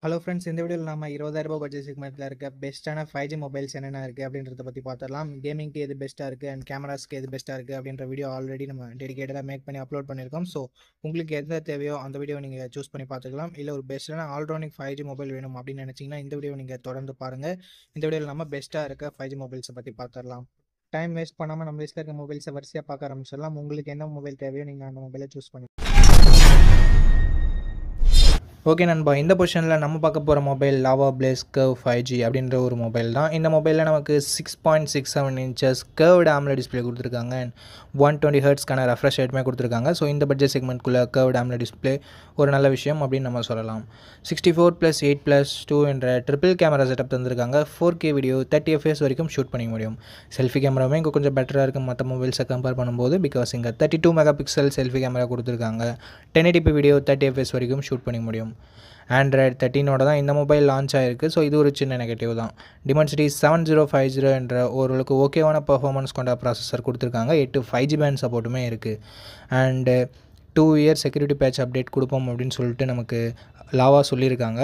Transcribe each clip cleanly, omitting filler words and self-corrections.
Hello friends, இந்த வீடியோவில் நம்ம 20,000 பட்ஜெட் செக்மெண்ட்டில் இருக்க பெஸ்ட்டான 5G மொபைல்ஸ் என்னென்ன இருக்குது அப்படின்றத பற்றி பார்த்துடலாம். கேமிங்க்கு எது பெஸ்ட்டாக இருக்குது அண்ட் கேமராஸ்க்கு எது பெஸ்ட்டாக இருக்குது அப்படின்ற வீடியோ ஆல்ரெடி நம்ம டெடிகேட்டடாக மேக் பண்ணி அப்லோட் பண்ணியிருக்கோம். ஸோ உங்களுக்கு எந்த தேவையோ அந்த வீடியோ நீங்கள் சூஸ் பண்ணி பார்த்துக்கலாம். இல்லை ஒரு பெஸ்ட்டான ஆல்ரவுண்டிங் 5G மொபைல் வேணும் அப்படின்னு நினச்சிங்கன்னா இந்த வீடியோ நீங்கள் தொடர்ந்து பாருங்கள். இந்த வீடியோவில் நம்ம பெஸ்ட்டாக இருக்க 5G மொபைல்ஸை பற்றி பார்த்துடலாம். டைம் வேஸ்ட் பண்ணாமல் நம்ம லிஸ்ட்டில் இருக்க மொபைல்ஸை வரிசையாக பார்க்க ஆரம்பிச்சிடலாம். உங்களுக்கு என்ன மொபைல் தேவையோ நீங்கள் அந்த மொபைலை சூஸ் பண்ணி. ஓகே நண்பா, இந்த பொசிஷனில் நம்ம பார்க்க போகிற mobile lava place curve 5G அப்படின்ற ஒரு மொபைல் தான். இந்த மொபைலில் நமக்கு 6.67 இன்ச்சஸ் கர்வ்டு AMOLED டிஸ்பிளே கொடுத்துருக்காங்க அண்ட் 120 ஹெர்ட்ஸ்க்கான ரெஃப்ரெஷ் ரேட்டுமே கொடுத்துருக்காங்க. ஸோ இந்த பட்ஜெட் செக்மெண்ட்குள்ளே கர்வ்டு AMOLED டிஸ்பிளே ஒரு நல்ல விஷயம் அப்படின்னு நம்ம சொல்லலாம். 64+8+2 என்ற ட்ரிபிள் கேமரா செட்டப் தந்திருக்காங்க. 4K வீடியோ 30 FPS வரைக்கும் ஷூட் பண்ணிக்க முடியும். செல்ஃபி கேமராவே இங்கே கொஞ்சம் பெட்டராக இருக்கும் மற்ற மொபைல்ஸை கம்பேர் பண்ணும்போது. பிகாஸ் இங்கே 32 மெகா பிக்சல் செல்ஃபி கேமரா கொடுத்துருக்காங்க. 1080p வீடியோ 30 FPS வரைக்கும் ஷூட் பண்ணிக்க முடியும். Android 13 தான் இந்த மொபைல் லான்ச் ஆகிருக்கு. ஸோ இது ஒரு சின்ன நெகட்டிவ் தான். Dimensity 7050 என்ற ஓரளவுக்கு ஓகேவான பர்ஃபார்மன்ஸ் கொண்ட ப்ராசஸர் கொடுத்துருக்காங்க. 8 5G பேண்ட் சப்போர்ட்டுமே இருக்குது. And 2 year security patch update கொடுப்போம் அப்படின்னு சொல்லிட்டு நமக்கு லாவா சொல்லியிருக்காங்க.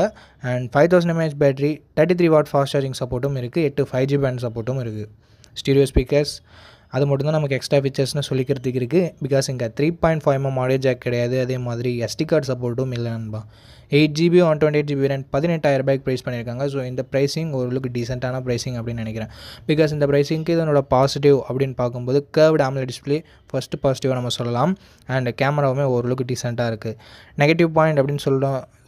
And 5000 mAh battery, 33 what fast charging சப்போர்ட்டும் இருக்குது. 8 5G பேண்ட் சப்போர்ட்டும் இருக்குது. ஸ்டீரியோ ஸ்பீக்கர்ஸ் அது மட்டும் தான் நமக்கு எக்ஸ்ட்ரா ஃபீச்சர்ஸ்னு சொல்லிக்கிறதுக்கு இருக்குது. பிகாஸ் இங்கே 3.5mm ஆடியோ ஜாக் கிடையாது. அதே மாதிரி SD கார்டு சப்போர்ட்டும் இல்லை நண்பா. 8GB 128GB ரேம் 18,000 ரூபாய்க்கு ப்ரைஸ் பண்ணியிருக்காங்க. ஸோ இந்த ப்ரைஸிங் ஓரளவுக்கு டீசெண்டான ப்ரைஸிங் அப்படின்னு நினைக்கிறேன். பிகாஸ் இந்த ப்ரைஸிங்க்கு இதனோட பாசிட்டிவ் அப்படின்னு பார்க்கும்போது கர்வ்டு AMOLED டிஸ்பிளே ஃபஸ்ட்டு பாசிட்டிவாக நம்ம சொல்லலாம். அண்ட் கேமராவுமே ஓரளவுக்கு டீசெண்டாக இருக்குது. நெகட்டிவ் பாயிண்ட் அப்படின்னு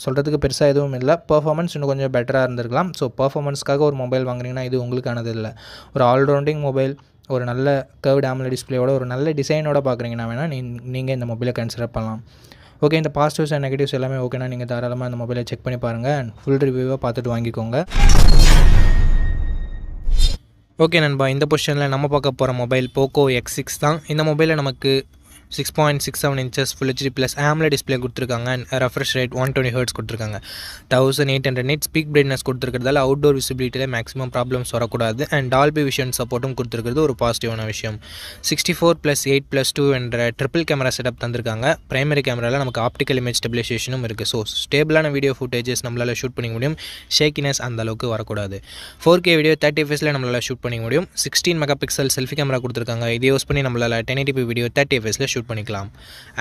சொல்கிறதுக்கு பெருசாக எதுவும் இல்லை. பர்ஃபார்மன்ஸ் இன்னும் கொஞ்சம் பெட்டராக இருந்திருக்கலாம். ஸோ பர்ஃபார்மன்ஸ்க்காக ஒரு மொபைல் வாங்குறீங்கன்னா இது உங்களுக்கானது இல்லை. ஒரு ஆல்ரவுண்டிங் மொபைல், ஒரு நல்ல கர்வ்டு AMOLED டிஸ்பிளேயோட ஒரு நல்ல டிசைனோட பார்க்குறீங்கன்னா வேணால் நீங்கள் இந்த மொபைலை கன்சிடர் பண்ணலாம். ஓகே, இந்த பாசிட்டிவ்ஸ் அண்ட் நெகட்டிவ்ஸ் எல்லாமே ஓகேனா நீங்கள் தாராளமாக இந்த மொபைலை செக் பண்ணி பாருங்கள் அண்ட் ஃபுல் ரிவ்யூவாக பார்த்துட்டு வாங்கிக்கோங்க. ஓகே நண்பா, இந்த பொசிஷனில் நம்ம பார்க்க போகிற மொபைல் போக்கோ X6 தான். இந்த மொபைலில் நமக்கு 6.67 inches Full HD Plus AMOLED display கொடுத்துருக்காங்க அண்ட் ரெஃப்ரெஷ் ரேட் 120 ஹெர்ட்ஸ் கொடுத்துருக்காங்க. 1800 nits ஸ்பீக் பிரைட்னஸ் கொடுத்துருக்கிறதால அவுட்டோர் விசிபிலிட்டியில் மேக்ஸிமம் ப்ராப்ளம்ஸ் வரக்கூடாது. அண்ட் டால்பி விஷன் சப்போர்ட்டும் கொடுத்துருக்கிறது ஒரு பாசிட்டிவான விஷயம். 64+8+2 என்ற ட்ரிபிள் கேமரா செட்டப் தந்திருக்காங்க. பிரைமரி கேமராவில் நமக்கு ஆப்டிக்கல் இமேஜ் ஸ்டெபிலைசேஷனும் இருக்குது. ஸோ ஸ்டேபிளான வீடியோ ஃபுட்டேஜஸ் நம்மளால் ஷூட் பண்ணிக்க முடியும். ஷேக்கினஸ் அந்த அளவுக்கு வரக்கூடாது. 4K வீடியோ 30 FPSல நம்மளால் ஷூட் பண்ணிக்க முடியும். 16 மெகா பிக்சல் செல்ஃபி கேமரா கொடுத்துருக்காங்க. இதை யூஸ் பண்ணி நம்மளால் 1080p வீடியோ 30 FPSல ஷூட் பண்ணிக்கலாம்.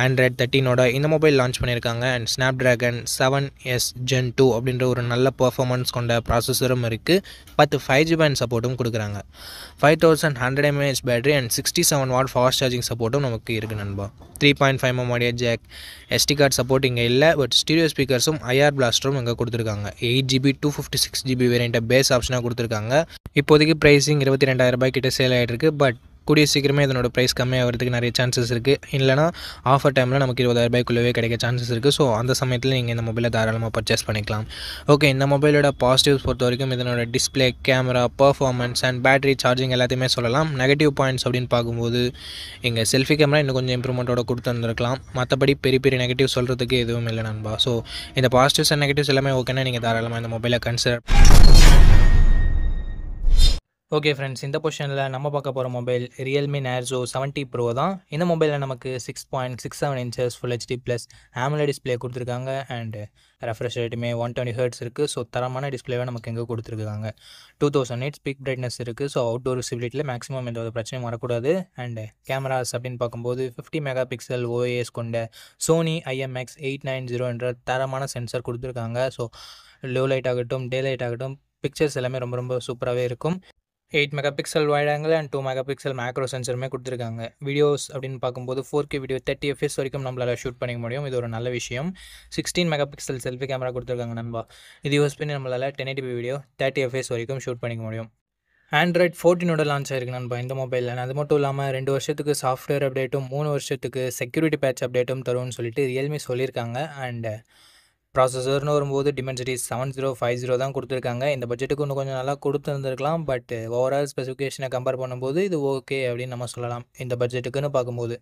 Android 13 இந்த மொபைல் லான்ச் பண்ணியிருக்காங்க. அண்ட் Snapdragon 7S Gen 2 அப்படின்ற ஒரு நல்ல பர்ஃபார்மன்ஸ் கொண்ட ப்ராசஸரும் இருக்குது. 10 5G பேண்ட் சப்போர்ட்டும் கொடுக்குறாங்க. 5100 mAh battery and 67 watt fast charging சப்போர்ட்டும் நமக்கு இருக்குது நண்பா. 3.5mm audio jack, SD card support இங்கே இல்லை. பட் ஸ்டீரியோ ஸ்பீக்கர்ஸும் IR பிளாஸ்டரும் இங்கே கொடுத்துருக்காங்க. 8GB 256GB வேரியண்ட்டை பேஸ் ஆப்ஷனாக கொடுத்துருக்காங்க. இப்போதைக்கு ப்ரைஸிங் 22,000 ரூபாய் கிட்ட சேல் ஆகிட்டு இருக்குது. பட் கூடிய சீக்கிரமே இதனோட ப்ரைஸ் கம்மியாகிறதுக்கு நிறைய சான்சஸ் இருக்குது. இல்லைனா ஆஃபர் டைமில் நமக்கு 20,000 ரூபாய்க்குள்ளவே கிடைக்க சான்சஸ் இருக்குது. ஸோ அந்த சமயத்தில் நீங்கள் இந்த மொபைலை தாராளமாக பர்ச்சேஸ் பண்ணிக்கலாம். ஓகே, இந்த மொபைலோட பாசிட்டிவ்ஸ் பொறுத்த வரைக்கும் இதனோட display, camera, performance and battery charging எல்லாத்தையுமே சொல்லலாம். நெகட்டிவ் பாயிண்ட்ஸ் அப்படின்னு பார்க்கும்போது இங்கே செல்ஃபி கேமரா இன்னும் கொஞ்சம் இம்ப்ரூவ்மெண்ட்டோட கொடுத்துருந்துருக்கலாம். மற்றபடி பெரிய பெரிய நெகட்டிவ் சொல்கிறதுக்கு எதுவும் இல்லை நண்பா. ஸோ இந்த பாசிட்டிவ்ஸ் அண்ட் நெகட்டிவ்ஸ் எல்லாமே ஓகேனா நீங்கள் தாராளமாக இந்த மொபைலை கன்சிடர். ஓகே ஃப்ரெண்ட்ஸ், இந்த பொசிஷனில் நம்ம பார்க்க போகிற மொபைல் Realme Narzo 70 Pro தான். இந்த மொபைலில் நமக்கு 6.67 inches Full HD Plus AMOLED display கொடுத்துருக்காங்க. அண்டு ரெஃப்ரெஷ் ரேட்டுமே 120 ஹெர்ட்ஸ் இருக்குது. ஸோ தரமான டிஸ்பிளேவை நமக்கு எங்கே கொடுத்துருக்காங்க. 2000 nits ஸ்பீக் பிரைட்னஸ் இருக்குது. ஸோ அவுட்டோர் விசிபிலிட்டியில் மேக்ஸிமம் எந்த ஒரு பிரச்சனையும் வரக்கூடாது. அண்டு கேமராஸ் அப்படின்னு பார்க்கும்போது 50 மெகா பிக்சல் OIS கொண்ட Sony IMX890 என்ற தரமான சென்சர் கொடுத்துருக்காங்க. ஸோ லோ லைட் ஆகட்டும், டே லைட் ஆகட்டும், பிக்சர்ஸ் எல்லாமே ரொம்ப ரொம்ப சூப்பராகவே இருக்கும். 8 mega pixel wide angle and 2 mega pixel macro சென்சருமே கொடுத்துருக்காங்க. வீடியோஸ் அப்படின்னு பார்க்கும்போது 4K வீடியோ 30 FPS வரைக்கும் நம்மளால் ஷூட் பண்ணிக்க முடியும். இது ஒரு நல்ல விஷயம். 16 மெகா பிக்சல் செல்ஃபி கேமரா கொடுத்துருக்காங்க நண்பா. இது யூஸ் பண்ணி நம்மளால் 1080p வீடியோ 30 FPS வரைக்கும் ஷூட் பண்ணிக்க முடியும். Android 14 லான்ச் ஆயிருக்கு நண்பா இந்த மொபைலில். அது மட்டும் இல்லாமல் 2 வருஷத்துக்கு சாஃப்ட்வேர் அப்டேட்டும் 3 வருஷத்துக்கு செக்யூரிட்டி பேட்ச் அப்டேட்டும் தரும்னு சொல்லிட்டு Realme சொல்லியிருக்காங்க. அண்ட் ப்ராசஸர்னு வரும்போது Dimensity 7050 தான் கொடுத்துருக்காங்க. இந்த பட்ஜெட்டுக்கு இன்னும் கொஞ்சம் நல்லா கொடுத்துருந்துருக்கலாம். பட் ஓவரால் ஸ்பெசிஃபிகேஷனை கம்பேர் பண்ணும்போது இது ஓகே அப்படின்னு நம்ம சொல்லலாம் இந்த பட்ஜெட்டுக்குன்னு பார்க்கும்போது.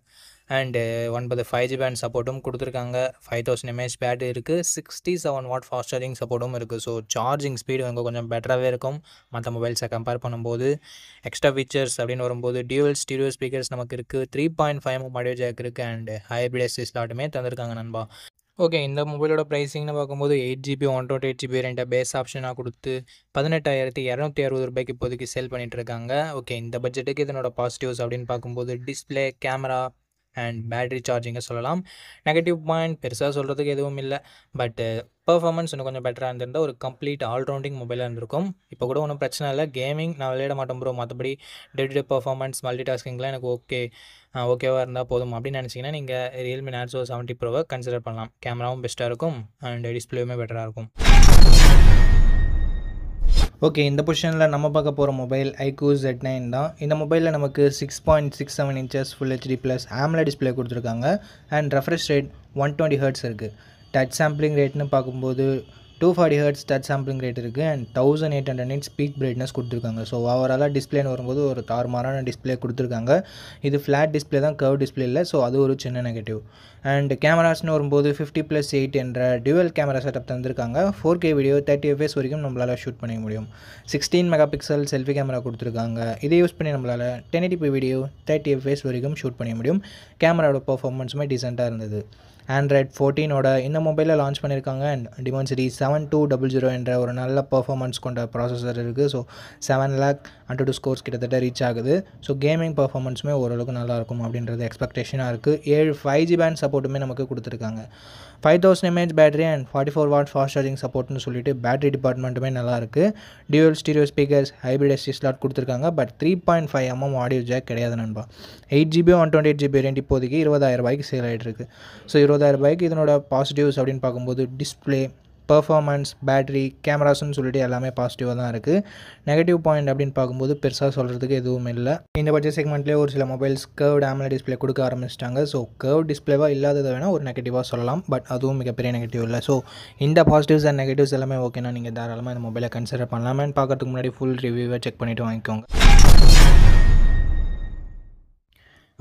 அண்டு 9 5G பேண்ட் சப்போர்ட்டும் கொடுத்துருக்காங்க. 5000 mAh பேட்டரி இருக்குது. 67 வாட் ஃபாஸ்ட் சார்ஜிங் சப்போர்ட்டும் இருக்குது. ஸோ சார்ஜிங் ஸ்பீடு அங்கே கொஞ்சம் பெட்டராகவே இருக்கும் மற்ற மொபைல்ஸை கம்பேர் பண்ணும்போது. எக்ஸ்ட்ரா ஃபீச்சர்ஸ் அப்படின்னு வரும்போது டியூவல் ஸ்டீரியோ ஸ்பீக்கர்ஸ் நமக்கு இருக்குது. 3.5mm ஆடியோ ஜாக் இருக்குது. அண்டு ஹைப்ரிட் எஸ்டி ஸ்லாட்டுமே தந்திருக்காங்க நண்பா. ஓகே. இந்த மொபைலோட பிரைசிங்னு பார்க்கும்போது 8GB 128GB வேரியண்ட்ட பேஸ் ஆப்ஷனா குடுத்து ரூ. 18,260 இப்போதைக்கு சேல் பண்ணிட்டு இருக்காங்க. ஓகே. இந்த பட்ஜெட்டுக்கு இதனோட பாசிட்டிவ்ஸ் அப்படின்னு பார்க்கும்போது display, camera and battery charging சொல்லலாம். நெகட்டிவ் பாயிண்ட் பெருசா சொல்றதுக்கு எதுவும் இல்ல. பட் பெர்ஃபார்மன்ஸ் இன்னும் கொஞ்சம் பெட்டரா இருந்திருந்தா ஒரு கம்ப்ளீட் ரவுண்டிங் மொபைலா இருந்திருக்கும். இப்போ கூட ஒண்ணும் பிரச்சனை இல்ல. கேமிங் நான் விளையாட மாட்டேன் ப்ரோ. மத்தபடி day to day performance, multi டாஸ்கிங்லாம் எனக்கு ஓகேவா இருந்தா போதும் அப்படின்னு நினைச்சீங்கன்னா, நீங்க Realme Narzo 70 Proவ கன்சிடர் பண்ணலாம். கேமராவும் பெஸ்ட்டா இருக்கும் அண்ட் டிஸ்ப்ளேவுமே பெட்டரா இருக்கும். ஓகே. இந்த பொசிஷனில் நம்ம பார்க்க போகிற மொபைல் iQOO Z9 தான். இந்த மொபைலில் நமக்கு 6.67 inches full HD plus AMOLED display கொடுத்துருக்காங்க அண்ட் ரெஃப்ரெஷ் ரேட் 120 ஹெர்ட்ஸ் இருக்குது. டச் சாம்பிளிங் ரேட்னு பார்க்கும்போது 240 ஹெர்ட்ஸ் டச் சாம்பிளிங் ரேட் இருக்குது அண்ட் 1800 nits பீக் பிரைட்னஸ் கொடுத்துருக்காங்க. ஸோ ஓவராலாக டிஸ்பிளேன்னு வரும்போது ஒரு தாறுமாறான டிஸ்பிளே கொடுத்துருக்காங்க. இது ஃப்ளாட் டிஸ்பிளே தான், கர்வ் டிஸ்பிளே இல்லை. ஸோ அது ஒரு சின்ன நெகட்டிவ். அண்ட் கேமராஸ்னு வரும்போது 50+8 என்ற டியூவல் கேமரா செட்டப் தந்திருக்காங்க. 4K வீடியோ 30 fps வரைக்கும் நம்மளால் ஷூட் பண்ணிக்க முடியும். 16 மெகா பிக்சல் செல்ஃபி கேமரா கொடுத்துருக்காங்க. இதை யூஸ் பண்ணி நம்மளால் 1080p வீடியோ 30 fps வரைக்கும் ஷூட் பண்ணிக்க முடியும். கேமராவோட பர்ஃபார்மன்ஸுமே டீசெண்டாக இருந்தது. Android 14ஓட இந்த மொபைலில் லான்ச் பண்ணியிருக்காங்க அண்ட் Dimensity 7200 என்ற ஒரு நல்ல பர்ஃபார்மன்ஸ் கொண்ட ப்ராசஸர் இருக்குது. ஸோ 7 lakh AnTuTu ஸ்கோர்ஸ் கிட்டத்தட்ட ரீச் ஆகுது. ஸோ கேமிங் பர்ஃபார்மன்ஸுமே ஓரளவுக்கு நல்லாயிருக்கும் அப்படின்றது எக்ஸ்பெக்டேஷனாக இருக்குது. 7 5G பேண்ட் சப்போர்ட்டுமே நமக்கு கொடுத்துருக்காங்க. 5000 mAh battery and 44 watt fast charging சப்போர்ட்னு சொல்லிட்டு பேட்டரி டிபார்ட்மெண்ட்டுமே நல்லாயிருக்கு. Dual stereo speakers, hybrid SD slot கொடுத்துருக்காங்க. பட் 3.5 mm ஆடியோ ஜாக் கிடையாது நண்பா. 8GB 128GB வேரியண்ட் இப்போதைக்கு 20,000 சேல் ஆகிட்டு இருக்கு. ஸோ 20,000 இதனோட பாசிட்டிவ்ஸ் அப்படின்னு பார்க்கும்போது டிஸ்பிளே, பர்ஃபார்மன்ஸ், பேட்டரி, கேமராஸ்ன்னு சொல்லிட்டு எல்லாமே பாசிட்டிவாக தான் இருக்குது. நெகட்டிவ் பாயிண்ட் அப்படின்னு பார்க்கும்போது பெருசாக சொல்கிறதுக்கு எதுவும் இல்லை. இந்த பட்ஜெட் செக்மெண்ட்லேயே ஒரு சில மொபைல்ஸ் கர்வ்டு AMOLED டிஸ்பிளே கொடுக்க ஆரம்பிச்சிட்டாங்க. ஸோ கர்வ் டிஸ்பிளேவாக இல்லாததை வேணால் ஒரு நெகட்டிவாக சொல்லலாம். பட் அதுவும் மிகப்பெரிய நெகட்டிவ் இல்லை. ஸோ இந்த பாசிட்டிவ்ஸ் அண்ட் நெகட்டிவ்ஸ் எல்லாமே ஓகேனா நீங்கள் தாராளமாக இந்த மொபைலை கன்சிடர் பண்ணலாமேன்னு பார்க்கறதுக்கு முன்னாடி ஃபுல் ரிவ்யூவை செக் பண்ணிவிட்டு வாங்கிக்கோங்க.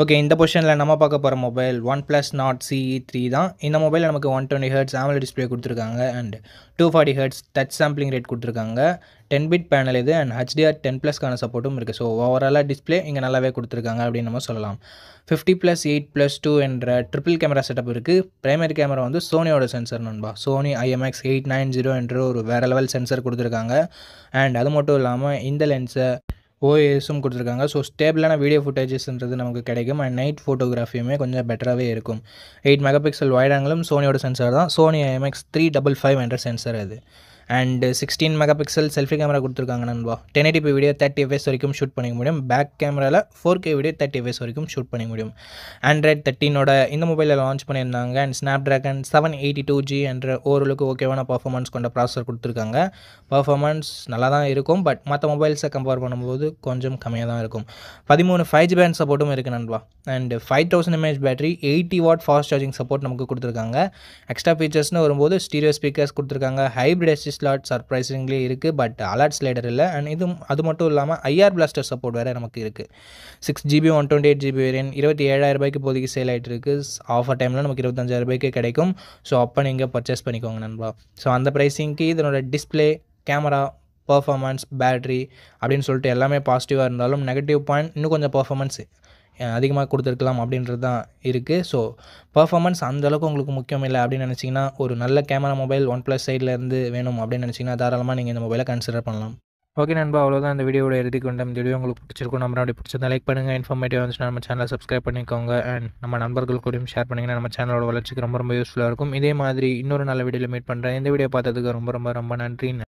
ஓகே. இந்த பொசிஷனில் நம்ம பார்க்க போகிற மொபைல் OnePlus Nord CE3 தான். இந்த மொபைலில் நமக்கு 120 Hz AMOLED டிஸ்பிளே கொடுத்துருக்காங்க and 240 Hz touch sampling rate கொடுத்துருக்காங்க. 10-bit பேனல் இது அண்ட் HDR10+க்கான சப்போர்ட்டும் இருக்குது. ஸோ ஓவராலாக டிஸ்பிளே இங்கே நல்லாவே கொடுத்துருக்காங்க அப்படின்னு நம்ம சொல்லலாம். 50+8+2 என்ற ட்ரிபிள் கேமரா செட்டப் இருக்குது. பிரைமரி கேமரா வந்து சோனியோட சென்சர் நண்பா. சோனி IMX890 என்ற ஒரு வேறு லெவல் சென்சர் கொடுத்துருக்காங்க. அண்ட் அது மட்டும் இல்லாமல் இந்த லென்ஸை OISம் கொடுத்துருக்காங்க. ஸோ ஸ்டேபிளான வீடியோ ஃபுட்டேஜஸ்ன்றது நமக்கு கிடைக்கும் அண்ட் நைட் ஃபோட்டோகிராஃபியுமே கொஞ்சம் பெட்டராகவே இருக்கும். 8 மெகா பிக்சல் வைட் ஆங்கிளும் சோனியோட சென்சார் தான். சோனி IMX355 என்ற சென்சர் அது. And 16 mega pixel selfie camera கொடுத்துருக்காங்க நண்பா. 1080p வீடியோ 30 fps வரைக்கும் ஷூட் பண்ணிக்க முடியும். பேக் கேமராவில் 4K வீடியோ 30 fps வரைக்கும் ஷூட் பண்ணிக்க முடியும். Android 13ஓட இந்த மொபைலில் லான்ச் பண்ணியிருந்தாங்க அண்ட் Snapdragon 782G என்ற ஓரளவுக்கு ஓகேவான பர்ஃபார்மன்ஸ் கொண்ட ப்ராசஸர் கொடுத்துருக்காங்க. பர்ஃபார்மன்ஸ் நல்லா தான் இருக்கும். பட் மற்ற மொபைல்ஸை கம்பேர் பண்ணும்போது கொஞ்சம் கம்மியாக தான் இருக்கும். 13 5G பேண்ட் சப்போர்ட்டும் இருக்குது நண்பா. And 5000 mAh battery, 80 watt fast charging support நமக்கு கொடுத்துருக்காங்க. எக்ஸ்ட்ரா ஃபீச்சர்ஸ்னு வரும்போது ஸ்டீரியோ ஸ்பீக்கர்ஸ் கொடுத்துருக்காங்க. ஹைப்ரிட் SD ஸ்லாட் சர்ப்ரைசிங்லி இருக்குது. பட் அலர்ட் ஸ்லைடர் இல்லை. அண்ட் அது மட்டும் இல்லாமல் IR பிளாஸ்டர் சப்போர்ட் வேறு நமக்கு இருக்குது. 6GB 128GB வேரியன்ட் 27,000 இப்போதைக்கு சேல் ஆகிட்டு இருக்குது. ஆஃபர் டைமில் நமக்கு 25,000 கிடைக்கும். ஸோ அப்போ நீங்கள் பர்ச்சேஸ் பண்ணிக்கோங்க நண்பா. ஸோ அந்த ப்ரைஸிங்க்கு இதனோட டிஸ்பிளே, கேமரா, பர்ஃபார்மன்ஸ், பேட்ரி அப்படின்னு சொல்லிட்டு எல்லாமே பாசிட்டிவாக இருந்தாலும் நெகட்டிவ் பாயிண்ட் இன்னும் கொஞ்சம் பர்ஃபார்மன்ஸ் அதிகமாக கொடுத்துருக்கலாம் அப்படின்றது தான் இருக்குது. ஸோ பர்ஃபார்மன்ஸ் அந்தளவுக்கு உங்களுக்கு முக்கியம் இல்லை அப்படின்னு நினச்சிங்கன்னா, ஒரு நல்ல கேமரா மொபைல் OnePlus சைட்லேருந்து வேணும் அப்படின்னு நினச்சிங்கன்னா தாராளமாக நீங்கள் இந்த மொபைலை கன்சிடர் பண்ணலாம். ஓகே நண்பா, அவ்வளோதான் இந்த வீடியோட இறுதிக்கு வந்தோம். இந்த வீடியோ உங்களுக்கு பிடிச்சிருக்கும். நம்ம அப்படி பிடிச்சதை லைக் பண்ணுங்கள். இன்ஃபர்மேட்டிவ் வந்துச்சுன்னா நம்ம சேனலை சப்ஸ்கிரைப் பண்ணிக்கோங்க. அண்ட் நம்ம நண்பர்கள் கூடயும் ஷேர் பண்ணிங்கன்னா நம்ம சேனலோட வளர்ச்சிக்கு ரொம்ப யூஸ்ஃபுல்லாக இருக்கும். இதே மாதிரி இன்னொரு நல்ல வீடியோவில் மீட் பண்ணுறேன். இந்த வீடியோ பார்த்ததுக்கு ரொம்ப ரொம்ப ரொம்ப நன்றி.